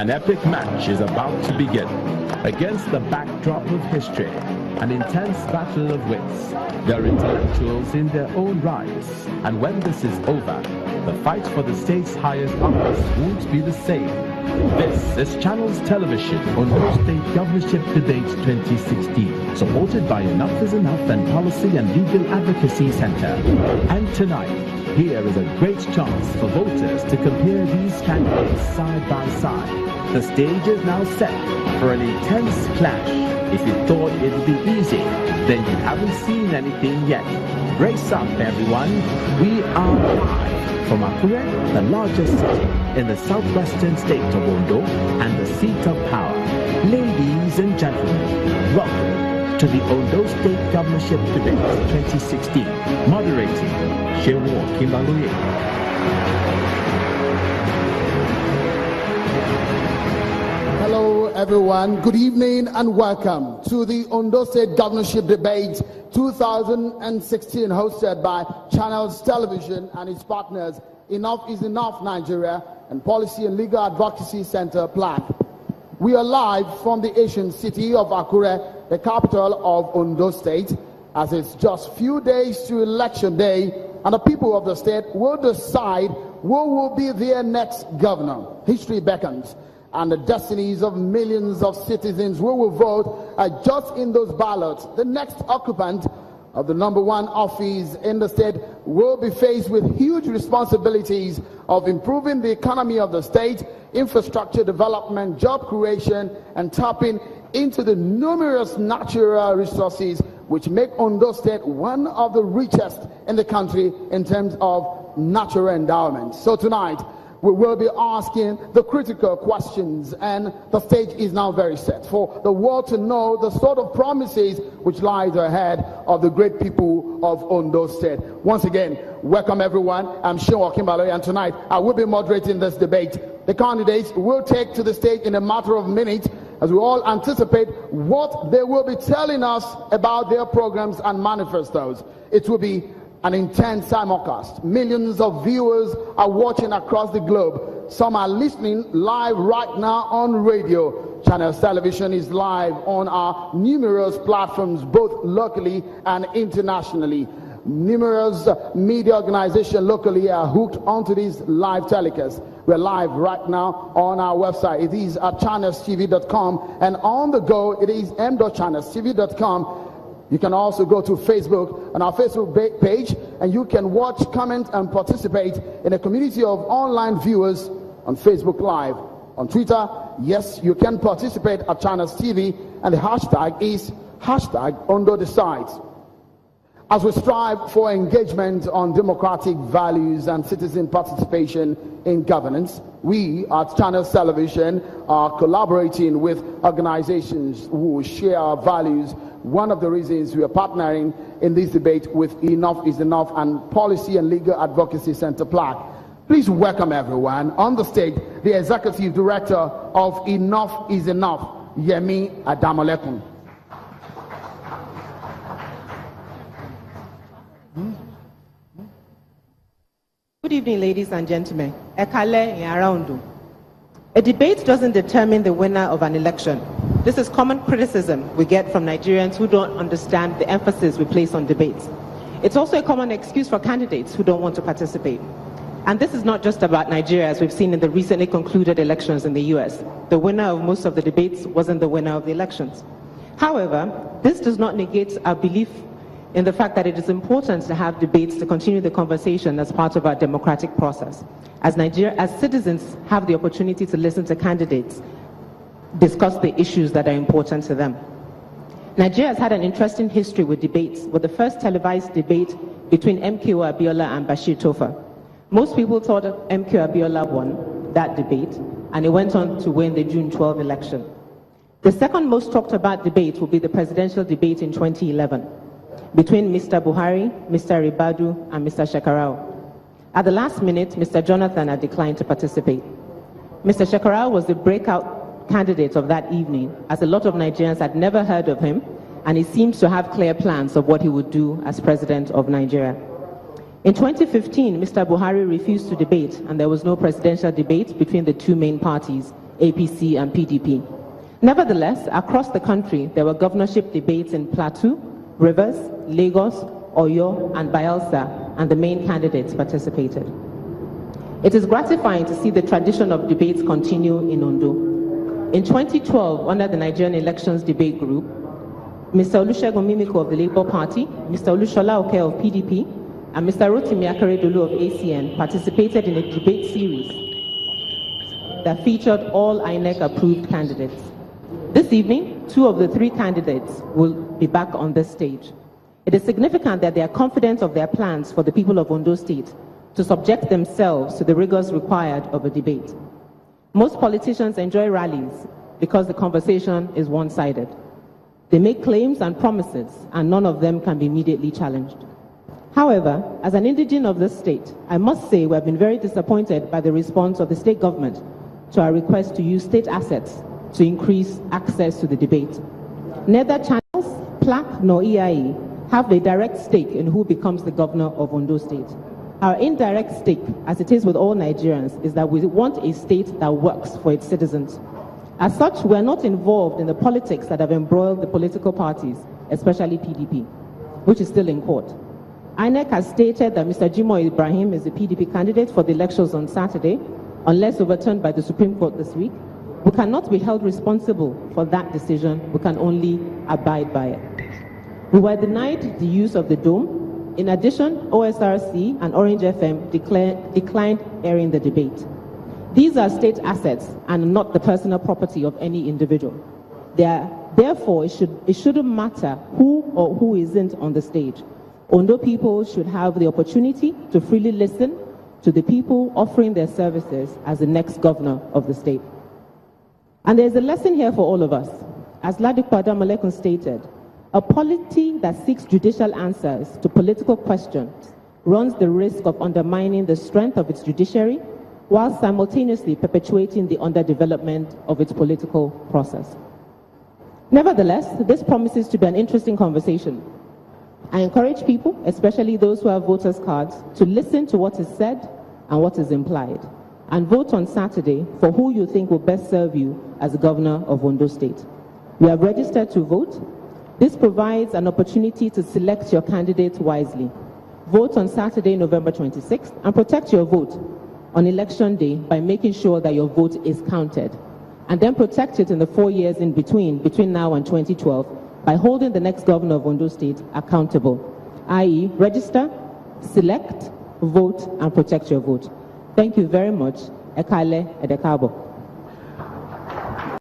An epic match is about to begin. Against the backdrop of history, an intense battle of wits. They're intellectuals in their own rights. And when this is over, the fight for the state's highest office won't be the same. This is Channels Television Ondo State Governorship Debate 2016, supported by Enough is Enough and Policy and Legal Advocacy Center. And tonight, here is a great chance for voters to compare these candidates side by side. The stage is now set for an intense clash. If you thought it would be easy, then you haven't seen anything yet. Brace up, everyone. We are live from Akure, the largest city in the southwestern state of Ondo and the seat of power. Ladies and gentlemen, welcome to the Ondo State Governorship Debate 2016. Moderating, Agunloye. Hello everyone, good evening and welcome to the Ondo State Governorship Debate 2016 hosted by Channels Television and its partners Enough is Enough Nigeria and Policy and Legal Advocacy Center PLAC. We are live from the ancient city of Akure, the capital of Ondo State, as it's just few days to election day and the people of the state will decide who will be their next governor. History beckons. And the destinies of millions of citizens who will vote are just in those ballots. The next occupant of the #1 office in the state will be faced with huge responsibilities of improving the economy of the state, infrastructure development, job creation, and tapping into the numerous natural resources which make Ondo State one of the richest in the country in terms of natural endowments. So tonight, we will be asking the critical questions, and the stage is now very set for the world to know the sort of promises which lies ahead of the great people of Ondo State. Once again, welcome everyone. I'm Agunloye, and tonight I will be moderating this debate. The candidates will take to the stage in a matter of minutes as we all anticipate what they will be telling us about their programs and manifestos. It will be an intense simulcast. Millions of viewers are watching across the globe. Some are listening live right now on radio. Channels Television is live on our numerous platforms, both locally and internationally. Numerous media organizations locally are hooked onto these live telecasts. We're live right now on our website. It is at channelstv.com, and on the go, it is m.channelstv.com. You can also go to Facebook on our Facebook page, and you can watch, comment, and participate in a community of online viewers on Facebook Live. On Twitter, yes, you can participate at Channels TV, and the hashtag is #OndoDecides. As we strive for engagement on democratic values and citizen participation in governance, we at Channels Television are collaborating with organizations who share our values. One of the reasons we are partnering in this debate with Enough is Enough and Policy and Legal Advocacy Center PLAC. Please welcome everyone on the stage, the Executive Director of Enough is Enough, Yemi Adamolekun. Good evening, ladies and gentlemen. Ekale Ondo. A debate doesn't determine the winner of an election. This is common criticism we get from Nigerians who don't understand the emphasis we place on debates. It's also a common excuse for candidates who don't want to participate. And this is not just about Nigeria, as we've seen in the recently concluded elections in the US. The winner of most of the debates wasn't the winner of the elections. However, this does not negate our belief in the fact that it is important to have debates to continue the conversation as part of our democratic process. As citizens have the opportunity to listen to candidates, discuss the issues that are important to them. Nigeria has had an interesting history with debates, with the first televised debate between MKO Abiola and Bashir Tofa. Most people thought MKO Abiola won that debate, and he went on to win the June 12 election. The second most talked about debate will be the presidential debate in 2011 between Mr. Buhari, Mr. Ribadu, and Mr. Shekarau. At the last minute, Mr. Jonathan had declined to participate. Mr. Shekarau was the breakout candidate of that evening, as a lot of Nigerians had never heard of him, and he seems to have clear plans of what he would do as president of Nigeria. In 2015, Mr. Buhari refused to debate, and there was no presidential debate between the two main parties APC, and PDP. Nevertheless, across the country, there were governorship debates in Plateau, Rivers, Lagos, Oyo, and Bayelsa, and the main candidates participated. It is gratifying to see the tradition of debates continue in Ondo. In 2012, under the Nigerian Elections Debate Group, Mr. Olusegun Mimiko of the Labour Party, Mr. Olushola Oke of PDP, and Mr. Rotimi Akeredolu of ACN participated in a debate series that featured all INEC-approved candidates. This evening, 2 of the 3 candidates will be back on this stage. It is significant that they are confident of their plans for the people of Ondo State to subject themselves to the rigors required of a debate. Most politicians enjoy rallies because the conversation is one-sided. They make claims and promises, and none of them can be immediately challenged. However, as an indigene of this state, I must say we have been very disappointed by the response of the state government to our request to use state assets to increase access to the debate. Neither channels, PLAC, nor EIE have a direct stake in who becomes the governor of Ondo State. Our indirect stake, as it is with all Nigerians, is that we want a state that works for its citizens. As such, we are not involved in the politics that have embroiled the political parties, especially PDP, which is still in court. INEC has stated that Mr. Ibrahim is the PDP candidate for the elections on Saturday, unless overturned by the Supreme Court this week. We cannot be held responsible for that decision. We can only abide by it. We were denied the use of the dome. In addition, OSRC and Orange FM declined airing the debate. These are state assets and not the personal property of any individual. Therefore, it shouldn't matter who or who isn't on the stage. Ondo people should have the opportunity to freely listen to the people offering their services as the next governor of the state. And there's a lesson here for all of us. As Ladipo Adamolekun stated, a polity that seeks judicial answers to political questions runs the risk of undermining the strength of its judiciary while simultaneously perpetuating the underdevelopment of its political process. Nevertheless, this promises to be an interesting conversation. I encourage people, especially those who have voters' cards, to listen to what is said and what is implied, and vote on Saturday for who you think will best serve you as governor of Ondo State. You have registered to vote. This provides an opportunity to select your candidate wisely. Vote on Saturday, November 26th, and protect your vote on election day by making sure that your vote is counted. And then protect it in the 4 years in between now and 2012, by holding the next governor of Ondo State accountable, i.e. register, select, vote, and protect your vote. Thank you very much. Ekale Edekabo.